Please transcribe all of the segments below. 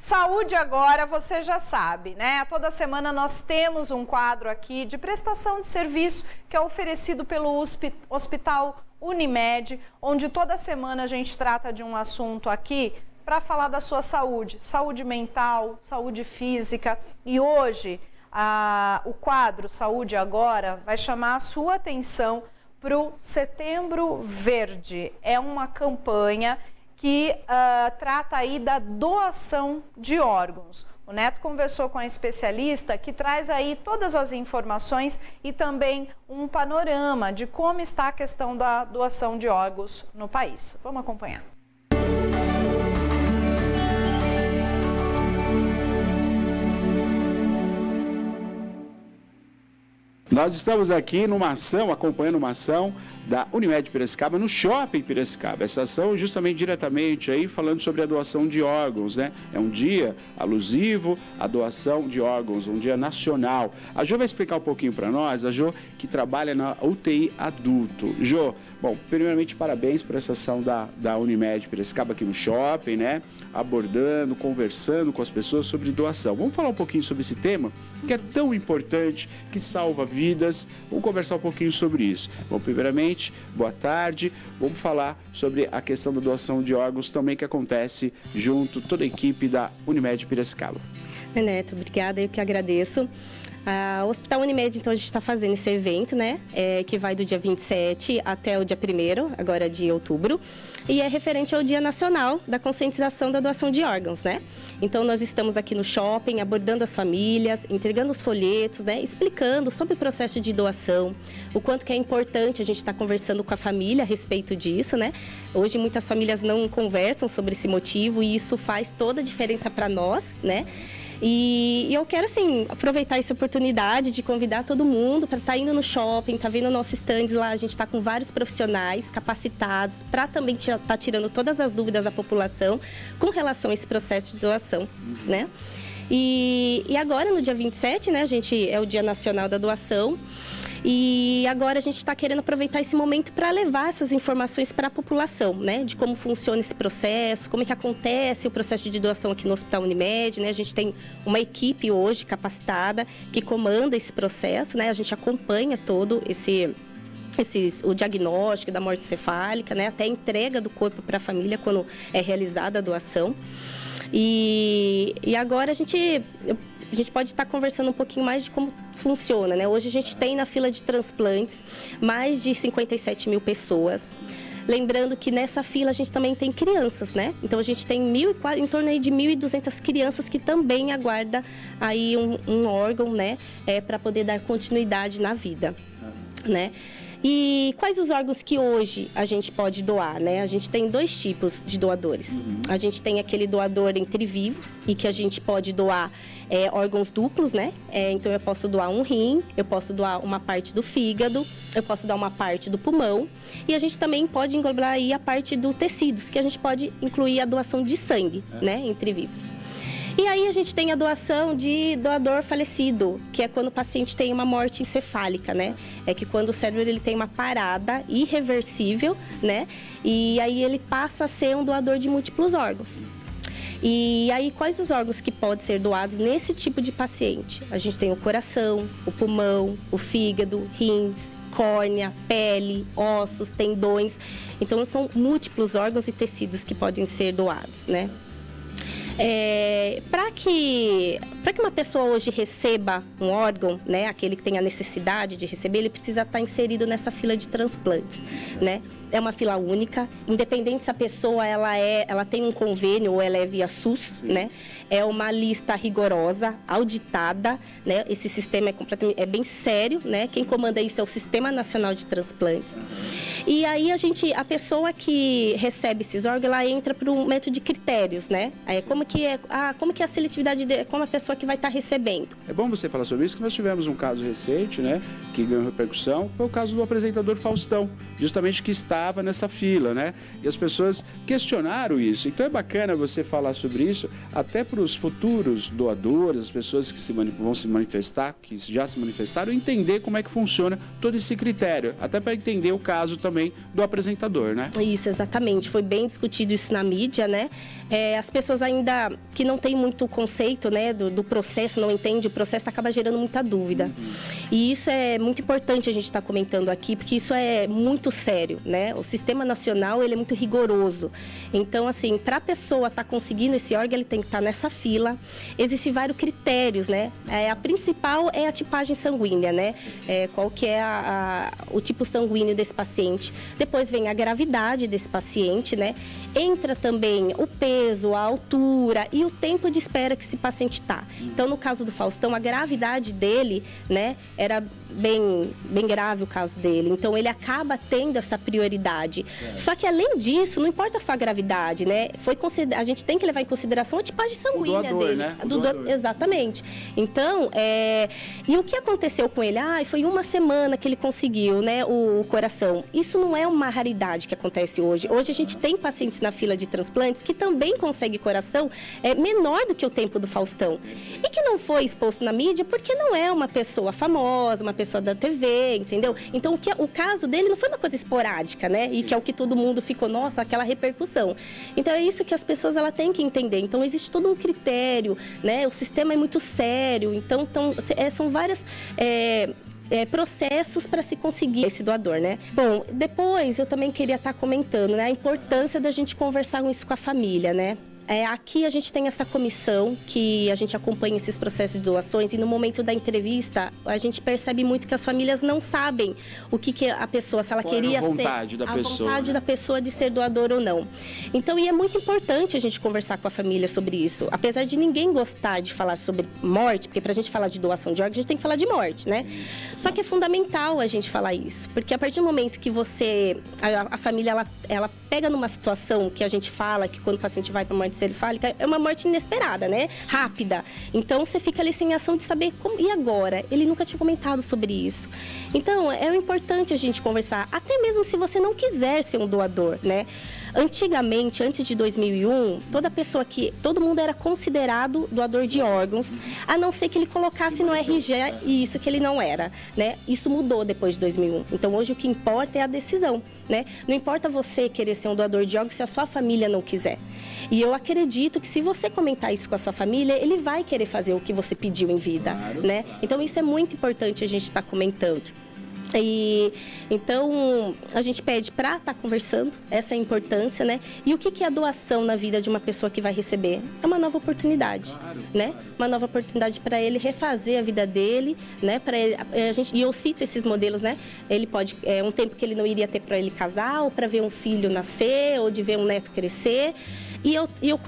Saúde agora, você já sabe, né? Toda semana nós temos um quadro aqui de prestação de serviço que é oferecido pelo Hospital Unimed, onde toda semana a gente trata de um assunto aqui para falar da sua saúde, saúde mental, saúde física. E hoje o quadro Saúde Agora vai chamar a sua atenção para o Setembro Verde. É uma campanha que trata aí da doação de órgãos. O Neto conversou com a especialista que traz aí todas as informações e também um panorama de como está a questão da doação de órgãos no país. Vamos acompanhar. Nós estamos aqui numa ação, acompanhando uma ação da Unimed Piracicaba, no Shopping Piracicaba. Essa ação justamente diretamente aí falando sobre a doação de órgãos, né? É um dia alusivo à doação de órgãos, um dia nacional. A Jo vai explicar um pouquinho para nós, a Jo que trabalha na UTI adulto. Jo, bom, primeiramente parabéns por essa ação da Unimed Piracicaba aqui no Shopping, né? Abordando, conversando com as pessoas sobre doação. Vamos falar um pouquinho sobre esse tema que é tão importante, que salva vidas. Vamos conversar um pouquinho sobre isso. Bom, primeiramente, boa tarde. Vamos falar sobre a questão da doação de órgãos também que acontece junto toda a equipe da Unimed Piracicaba. Neto, obrigada, eu que agradeço. O Hospital Unimed, então, a gente está fazendo esse evento, né, que vai do dia 27 até o dia 1º, agora de outubro, e é referente ao Dia Nacional da Conscientização da Doação de Órgãos, né? Então, nós estamos aqui no shopping, abordando as famílias, entregando os folhetos, né, explicando sobre o processo de doação, o quanto que é importante a gente estar conversando com a família a respeito disso, né? Hoje, muitas famílias não conversam sobre esse motivo e isso faz toda a diferença para nós, né? E eu quero, assim, aproveitar essa oportunidade de convidar todo mundo para estar indo no shopping, tá vendo nossos stands lá, a gente está com vários profissionais capacitados para também estar tirando todas as dúvidas da população com relação a esse processo de doação, né? E agora, no dia 27, né, gente, é o Dia Nacional da Doação. E agora a gente está querendo aproveitar esse momento para levar essas informações para a população, né? De como funciona esse processo, como é que acontece o processo de doação aqui no Hospital Unimed, né? A gente tem uma equipe hoje capacitada que comanda esse processo, né? A gente acompanha todo o diagnóstico da morte cefálica, né? Até a entrega do corpo para a família quando é realizada a doação. E agora a gente pode estar conversando um pouquinho mais de como funciona, né? Hoje a gente tem na fila de transplantes mais de 57 mil pessoas. Lembrando que nessa fila a gente também tem crianças, né? Então a gente tem em torno aí de 1.200 crianças que também aguardam aí um órgão, né? Para poder dar continuidade na vida, né? E quais os órgãos que hoje a gente pode doar, né? A gente tem dois tipos de doadores. A gente tem aquele doador entre vivos e que a gente pode doar órgãos duplos, né? Então eu posso doar um rim, eu posso doar uma parte do fígado, eu posso doar uma parte do pulmão e a gente também pode englobar aí a parte do tecidos, que a gente pode incluir a doação de sangue, né? Entre vivos. E aí a gente tem a doação de doador falecido, que é quando o paciente tem uma morte encefálica, né? É que quando o cérebro ele tem uma parada irreversível, né? E aí ele passa a ser um doador de múltiplos órgãos. E aí, quais os órgãos que podem ser doados nesse tipo de paciente? A gente tem o coração, o pulmão, o fígado, rins, córnea, pele, ossos, tendões. Então, são múltiplos órgãos e tecidos que podem ser doados, né? Para que uma pessoa hoje receba um órgão, né, aquele que tem a necessidade de receber, ele precisa estar inserido nessa fila de transplantes, né? É uma fila única, independente se a pessoa ela tem um convênio ou ela é via SUS, né? É uma lista rigorosa, auditada, né? Esse sistema é bem sério, né? Quem comanda isso é o Sistema Nacional de Transplantes. E aí a pessoa que recebe esses órgãos, ela entra para um método de critérios, né? Como que é a seletividade, como a pessoa que vai estar recebendo. É bom você falar sobre isso, que nós tivemos um caso recente, né, que ganhou repercussão, foi o caso do apresentador Faustão, justamente que estava nessa fila, né, e as pessoas questionaram isso. Então é bacana você falar sobre isso, até para os futuros doadores, as pessoas que vão se manifestar, que já se manifestaram, entender como é que funciona todo esse critério, até para entender o caso também do apresentador, né? Isso, exatamente. Foi bem discutido isso na mídia, né? As pessoas ainda que não têm muito conceito, né, do processo, não entendem o processo, acaba gerando muita dúvida. E isso é muito importante a gente estar comentando aqui, porque isso é muito sério, né? O Sistema Nacional, ele é muito rigoroso. Então, assim, para a pessoa estar conseguindo esse órgão, ele tem que estar nessa fila. Existem vários critérios, né? A principal é a tipagem sanguínea, né? Qual que é o tipo sanguíneo desse paciente. Depois vem a gravidade desse paciente, né? Entra também o peso, a altura e o tempo de espera que esse paciente está. Então, no caso do Faustão, a gravidade dele, né, era bem grave o caso dele. Então, ele acaba tendo essa prioridade. Só que, além disso, não importa só a gravidade, né? A gente tem que levar em consideração a tipagem sanguínea doador, dele. né? Exatamente. Então, e o que aconteceu com ele? Foi uma semana que ele conseguiu, né, o coração. Isso não é uma raridade que acontece hoje. Hoje a gente tem pacientes na fila de transplantes que também conseguem coração menor do que o tempo do Faustão. E que não foi exposto na mídia porque não é uma pessoa famosa, uma pessoa da TV, entendeu? Então, o caso dele não foi uma coisa esporádica, né? E que é o que todo mundo ficou, nossa, aquela repercussão. Então, é isso que as pessoas têm que entender. Então, existe todo um critério, né? O sistema é muito sério. Então são várias... processos para se conseguir esse doador, né? Bom, depois eu também queria estar comentando, né, a importância da gente conversar isso com a família, né? Aqui a gente tem essa comissão que a gente acompanha esses processos de doações e no momento da entrevista a gente percebe muito que as famílias não sabem o que a pessoa, se ela queria ser, vontade da pessoa de ser doador ou não. Então, e é muito importante a gente conversar com a família sobre isso. Apesar de ninguém gostar de falar sobre morte, porque pra gente falar de doação de órgãos, a gente tem que falar de morte, né? Só que é fundamental a gente falar isso, porque a partir do momento que a família, ela pega numa situação que a gente fala, que quando o paciente vai para morte encefálica, é uma morte inesperada, né? Rápida. Então, você fica ali sem ação de saber como... E agora? Ele nunca tinha comentado sobre isso. Então, é importante a gente conversar, até mesmo se você não quiser ser um doador, né? Antigamente, antes de 2001, todo mundo era considerado doador de órgãos, a não ser que ele colocasse no RG isso que ele não era, né? Isso mudou depois de 2001. Então, hoje o que importa é a decisão, né? Não importa você querer ser um doador de órgãos se a sua família não quiser. E eu acredito que se você comentar isso com a sua família, ele vai querer fazer o que você pediu em vida, né? Então, isso é muito importante a gente estar comentando. Então, a gente pede para estar conversando, essa é a importância, né? E o que é a doação na vida de uma pessoa que vai receber? É uma nova oportunidade, né? Uma nova oportunidade para ele refazer a vida dele, né? E eu cito esses modelos, né? Ele pode, um tempo que ele não iria ter para ele casar, ou para ver um filho nascer, ou de ver um neto crescer. E eu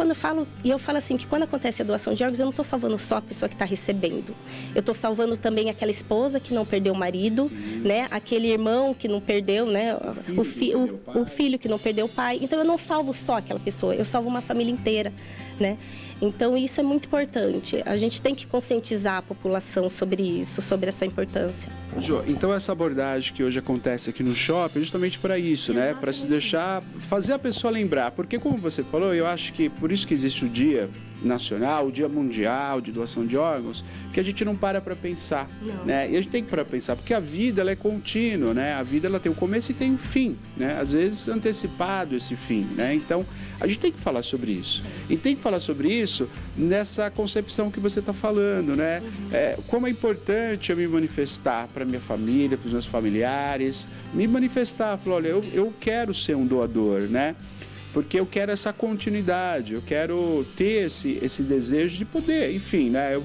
falo assim, que quando acontece a doação de órgãos, eu não estou salvando só a pessoa que está recebendo. Eu estou salvando também aquela esposa que não perdeu o marido, né? Aquele irmão que não perdeu, né? O filho que não perdeu o pai. Então, eu não salvo só aquela pessoa, eu salvo uma família inteira, né? Então, isso é muito importante. A gente tem que conscientizar a população sobre isso, sobre essa importância. Jo, então essa abordagem que hoje acontece aqui no shopping é justamente para isso, né? Para se deixar, fazer a pessoa lembrar. Porque, como você falou, eu acho que por isso que existe o Dia Nacional, o Dia Mundial de Doação de Órgãos, que a gente não para pensar, né? E a gente tem que parar para pensar, porque a vida, ela é contínua, né? A vida, ela tem um começo e tem um fim, né? Às vezes antecipado esse fim, né? Então, a gente tem que falar sobre isso. E tem que falar sobre isso nessa concepção que você está falando, né? Como é importante eu me manifestar para minha família, para os meus familiares, me manifestar, falar, olha, eu quero ser um doador, né? Porque eu quero essa continuidade, eu quero ter esse desejo de poder, enfim, né? Eu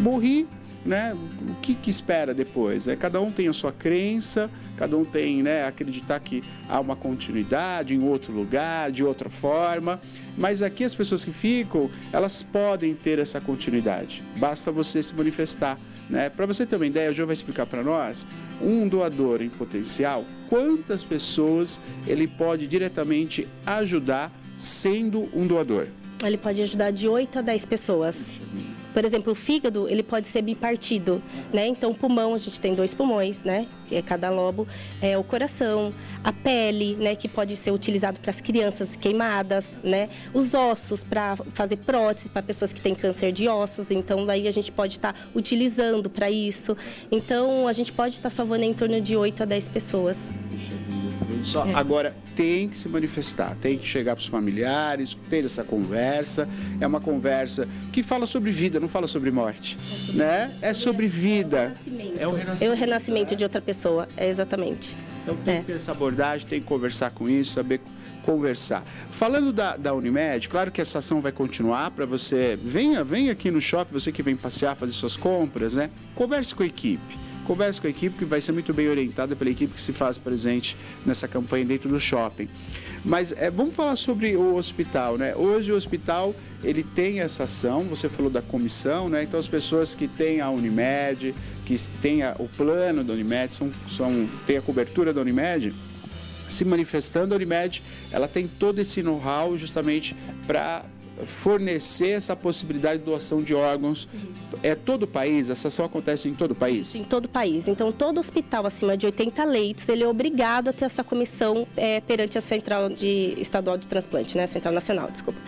morri, né? O que espera depois? Cada um tem a sua crença, cada um tem, né, acreditar que há uma continuidade em outro lugar, de outra forma, mas aqui as pessoas que ficam, elas podem ter essa continuidade, basta você se manifestar, né? Para você ter uma ideia, o João vai explicar para nós, um doador em potencial, quantas pessoas ele pode diretamente ajudar sendo um doador. Ele pode ajudar de 8 a 10 pessoas. Por exemplo, o fígado, ele pode ser bipartido, né? Então, o pulmão, a gente tem 2 pulmões, né? Que é cada lobo. O coração, a pele, né? Que pode ser utilizado para as crianças queimadas, né? Os ossos, para fazer prótese para pessoas que têm câncer de ossos. Então, daí a gente pode estar utilizando para isso. Então, a gente pode estar salvando em torno de 8 a 10 pessoas. Só, agora, tem que se manifestar, tem que chegar para os familiares, ter essa conversa. É uma conversa que fala sobre vida, não fala sobre morte, né? É sobre vida. É o renascimento de outra pessoa, exatamente. Então tem que ter essa abordagem, tem que conversar com isso, saber conversar. Falando da Unimed, claro que essa ação vai continuar para você. Venha aqui no shopping, você que vem passear, fazer suas compras, né? Converse com a equipe. Converse com a equipe que vai ser muito bem orientada pela equipe que se faz presente nessa campanha dentro do shopping. Mas vamos falar sobre o hospital, né? Hoje o hospital, ele tem essa ação, você falou da comissão, né? Então as pessoas que têm a Unimed, que têm o plano da Unimed, têm a cobertura da Unimed, se manifestando, a Unimed, ela tem todo esse know-how justamente para fornecer essa possibilidade de doação de órgãos. É todo o país? Essa ação acontece em todo o país? Em todo o país. Então, todo hospital acima de 80 leitos, ele é obrigado a ter essa comissão perante a Central Estadual de Transplante, né? Central Nacional, desculpa.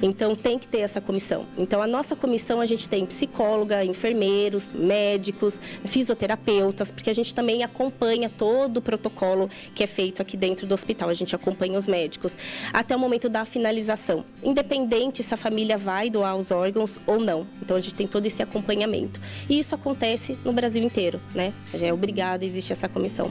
Então, tem que ter essa comissão. Então, a nossa comissão, a gente tem psicóloga, enfermeiros, médicos, fisioterapeutas, porque a gente também acompanha todo o protocolo que é feito aqui dentro do hospital. A gente acompanha os médicos até o momento da finalização. Independente se a família vai doar os órgãos ou não. Então, a gente tem todo esse acompanhamento. E isso acontece no Brasil inteiro, né? Já é obrigado, existe essa comissão.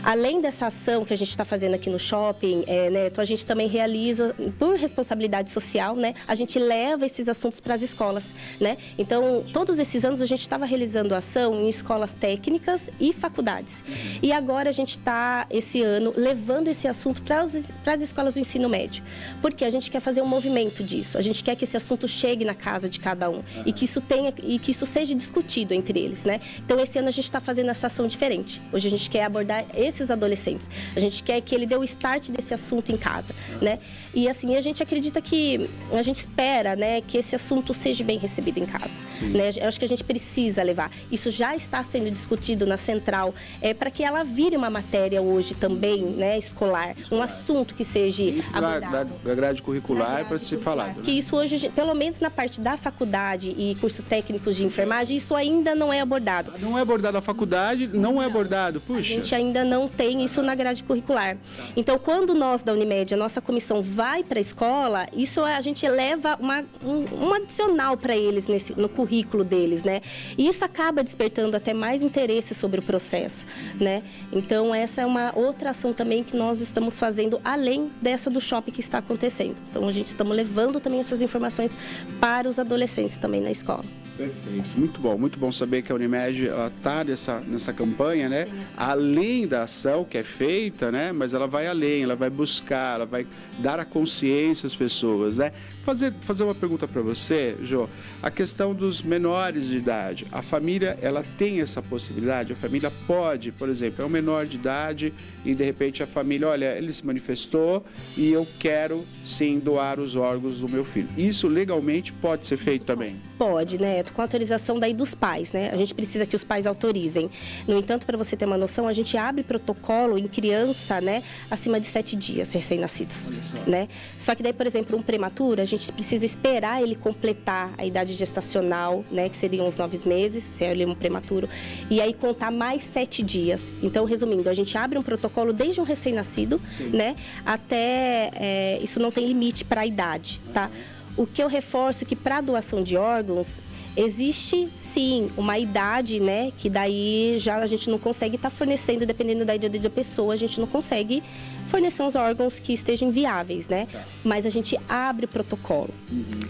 Além dessa ação que a gente está fazendo aqui no shopping, Neto, a gente também realiza, por responsabilidade social, né? A gente leva esses assuntos para as escolas, né? Então, todos esses anos a gente estava realizando ação em escolas técnicas e faculdades. E agora a gente está, esse ano, levando esse assunto para as escolas do ensino médio. Porque a gente quer fazer um movimento disso. A gente quer que esse assunto chegue na casa de cada um e que isso seja discutido entre eles, né? Então, esse ano a gente está fazendo essa ação diferente. Hoje a gente quer abordar esses adolescentes. A gente quer que ele dê o start desse assunto em casa, né? E assim, a gente acredita que, a gente espera, né, que esse assunto seja bem recebido em casa, né? Eu acho que a gente precisa levar. Isso já está sendo discutido na central, para que ela vire uma matéria hoje também, né, escolar, um assunto que seja abordado. Da grade curricular para se falar. Que isso hoje, pelo menos na parte da faculdade e cursos técnicos de enfermagem, isso ainda não é abordado. Não é abordado na faculdade, não é abordado, puxa. A gente ainda não tem isso na grade curricular. Então, quando nós da Unimed, a nossa comissão vai para a escola, isso a gente leva um adicional para eles no currículo deles, né? E isso acaba despertando até mais interesse sobre o processo, né? Então, essa é uma outra ação também que nós estamos fazendo, além dessa do shopping que está acontecendo. Então, a gente estamos levando também essas informações para os adolescentes também na escola. Perfeito, muito bom saber que a Unimed está nessa campanha, né? Além da ação que é feita, né? Mas ela vai além, ela vai buscar, ela vai dar a consciência às pessoas, né? Fazer uma pergunta para você, Jô. A questão dos menores de idade, a família, ela tem essa possibilidade? A família pode, por exemplo, é um menor de idade e de repente a família, olha, ele se manifestou e eu quero sim doar os órgãos do meu filho. Isso legalmente pode ser feito também? Pode, né? Com autorização daí dos pais, né? A gente precisa que os pais autorizem. No entanto, para você ter uma noção, a gente abre protocolo em criança, né? Acima de 7 dias, recém-nascidos, né? Só que daí, por exemplo, um prematuro, a gente precisa esperar ele completar a idade gestacional, né? Que seriam os 9 meses, se ele é um prematuro. E aí contar mais 7 dias. Então, resumindo, a gente abre um protocolo desde um recém-nascido, né? Até, isso não tem limite para a idade, tá? O que eu reforço é que para a doação de órgãos, existe sim uma idade, né? Que daí já a gente não consegue estar fornecendo, dependendo da idade da pessoa, a gente não consegue fornecer os órgãos que estejam viáveis, né? Mas a gente abre o protocolo.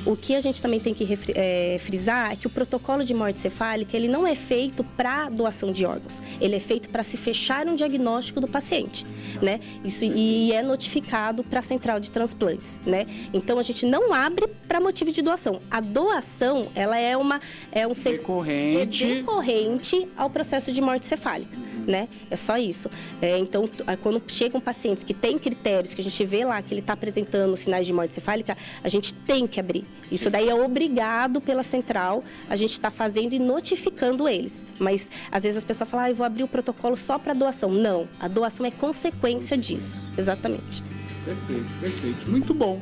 O que a gente também tem que frisar é que o protocolo de morte cefálica, ele não é feito para doação de órgãos. Ele é feito para se fechar um diagnóstico do paciente, né? Isso, e é notificado para a Central de Transplantes, né? Então, a gente não abre para motivo de doação. A doação, ela é um decorrente ao processo de morte cefálica, né? É só isso. Então, quando chegam pacientes que têm critérios, que a gente vê lá que ele está apresentando sinais de morte cefálica, a gente tem que abrir. Isso daí é obrigado pela central, a gente está fazendo e notificando eles. Mas, às vezes, as pessoas falam, eu vou abrir o protocolo só para doação. Não, a doação é consequência disso. Exatamente. Perfeito, perfeito. Muito bom.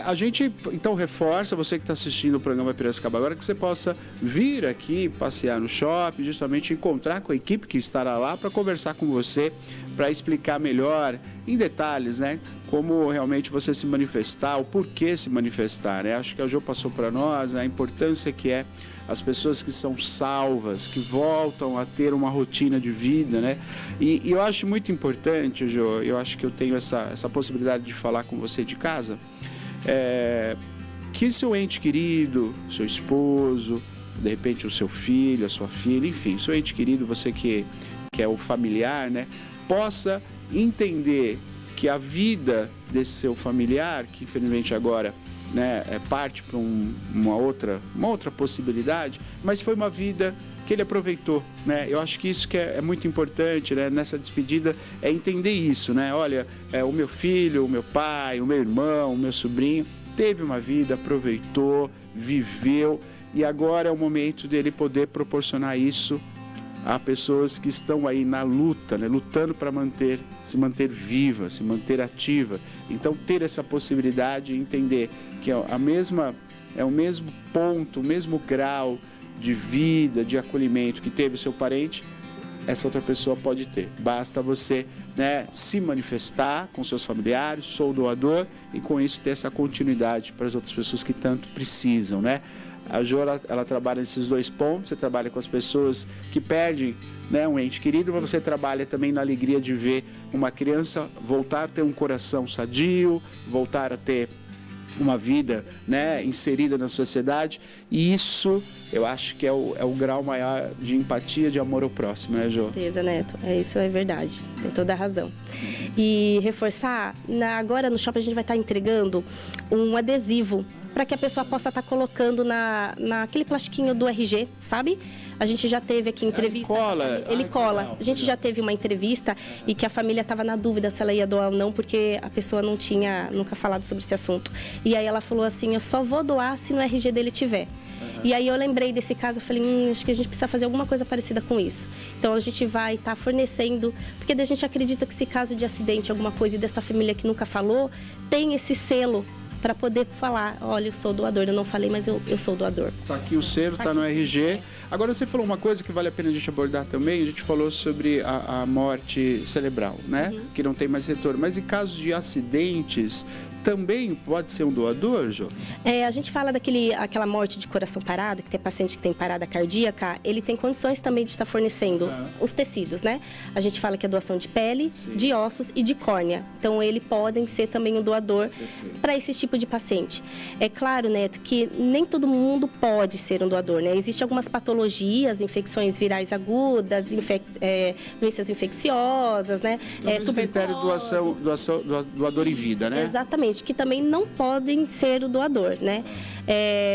A gente, então, reforça, você que está assistindo o programa Piracicaba agora, que você possa vir aqui, passear no shopping, justamente encontrar com a equipe que estará lá para conversar com você, para explicar melhor, em detalhes, né, como realmente você se manifestar, o porquê se manifestar, né? Acho que a Jo passou para nós a importância que é as pessoas que são salvas, que voltam a ter uma rotina de vida, né? E eu acho muito importante, Jo, eu acho que eu tenho essa possibilidade de falar com você de casa, que seu ente querido, seu esposo, de repente o seu filho, a sua filha, enfim, seu ente querido, você que é o familiar, né, possa entender que a vida desse seu familiar, que infelizmente agora, né, parte para uma outra possibilidade, mas foi uma vida que ele aproveitou, né? Eu acho que isso que é muito importante, né, nessa despedida, é entender isso, né? Olha, o meu filho, o meu pai, o meu irmão, o meu sobrinho teve uma vida, aproveitou, viveu, e agora é o momento dele poder proporcionar isso a pessoas que estão aí na luta, né, lutando para se manter viva, se manter ativa. Então, ter essa possibilidade de entender que é o mesmo ponto, o mesmo grau de vida, de acolhimento que teve o seu parente, essa outra pessoa pode ter. Basta você, né, se manifestar com seus familiares, sou doador, e com isso ter essa continuidade para as outras pessoas que tanto precisam, né? A Jo, ela trabalha nesses dois pontos. Você trabalha com as pessoas que perdem, né, um ente querido, mas você trabalha também na alegria de ver uma criança voltar a ter um coração sadio, voltar a ter uma vida, né, inserida na sociedade. E isso, eu acho que é o grau maior de empatia, de amor ao próximo, né, Jo? Com certeza, Neto. Isso é verdade. Tem toda a razão. E reforçar, agora no shopping a gente vai estar entregando um adesivo para que a pessoa possa estar colocando naquele plastiquinho do RG, sabe? A gente já teve aqui entrevista. Ele cola. A gente já teve uma entrevista e que a família estava na dúvida se ela ia doar ou não, porque a pessoa não tinha nunca falado sobre esse assunto. E aí ela falou assim, eu só vou doar se no RG dele tiver. E aí eu lembrei desse caso, eu falei, acho que a gente precisa fazer alguma coisa parecida com isso. Então a gente vai estar fornecendo, porque a gente acredita que se caso de acidente, alguma coisa, e dessa família que nunca falou, tem esse selo para poder falar, olha, eu sou doador, eu não falei, mas eu sou doador. Tá aqui o selo, tá no RG. Agora você falou uma coisa que vale a pena a gente abordar também, a gente falou sobre a morte cerebral, né? Que não tem mais retorno. Mas em casos de acidentes, também pode ser um doador, Jo? A gente fala aquela morte de coração parado, que tem paciente que tem parada cardíaca, ele tem condições também de estar fornecendo os tecidos, né? A gente fala que é doação de pele, de ossos e de córnea. Então, eles podem ser também um doador para esse tipo de paciente. É claro, Neto, que nem todo mundo pode ser um doador, né? Existem algumas patologias, infecções virais agudas, doenças infecciosas, né? Critério de doador em vida, né? Exatamente, que também não podem ser o doador, né?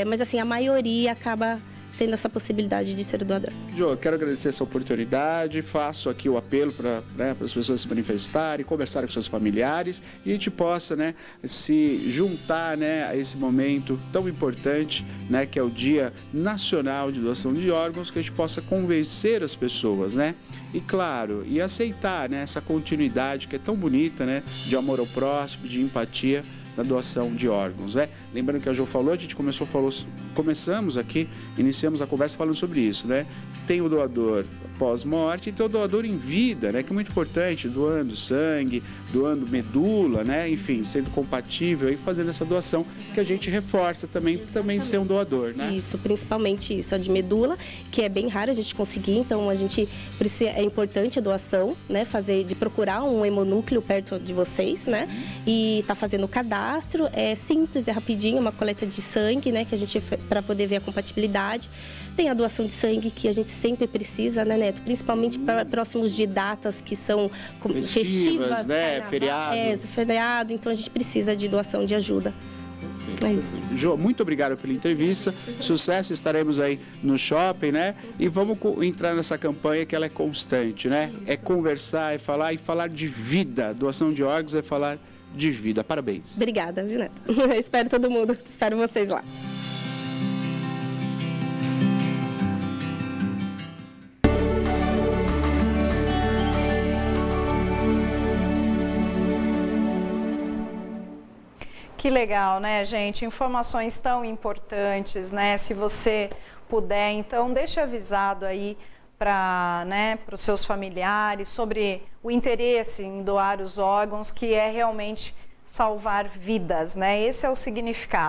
Mas assim, a maioria acaba tendo essa possibilidade de ser o doador. Jo, eu quero agradecer essa oportunidade, faço aqui o apelo para as pessoas se manifestarem, conversarem com seus familiares e a gente possa, né, se juntar, né, a esse momento tão importante, né, que é o Dia Nacional de Doação de Órgãos, que a gente possa convencer as pessoas, né, e claro, e aceitar, né, essa continuidade que é tão bonita, né, de amor ao próximo, de empatia, da doação de órgãos, né? Lembrando que a Jo falou, a gente começamos aqui, iniciamos a conversa falando sobre isso, né? Tem o doador pós-morte e tem o doador em vida, né? Que é muito importante, doando sangue, doando medula, né? Enfim, sendo compatível e fazendo essa doação que a gente reforça também ser um doador, né? Isso, principalmente isso, a de medula, que é bem raro a gente conseguir, então é importante a doação, né? De procurar um hemonúcleo perto de vocês, né? E tá fazendo o cadastro, é simples, é rapidinho, uma coleta de sangue, né? Que a gente, para poder ver a compatibilidade. Tem a doação de sangue que a gente sempre precisa, né, Neto? Principalmente próximos de datas que são festivas, né? Feriado. Feriado, então a gente precisa de doação de ajuda. Perfeito. É isso. Jo, muito obrigado pela entrevista, sucesso, estaremos aí no shopping, né? E vamos entrar nessa campanha que ela é constante, né? É conversar, é falar e falar de vida. Doação de órgãos é falar de vida. Parabéns. Obrigada, viu, Neto? Espero todo mundo, espero vocês lá. Que legal, né, gente? Informações tão importantes, né? Se você puder, então, deixe avisado aí para, né, os seus familiares sobre o interesse em doar os órgãos, que é realmente salvar vidas, né? Esse é o significado.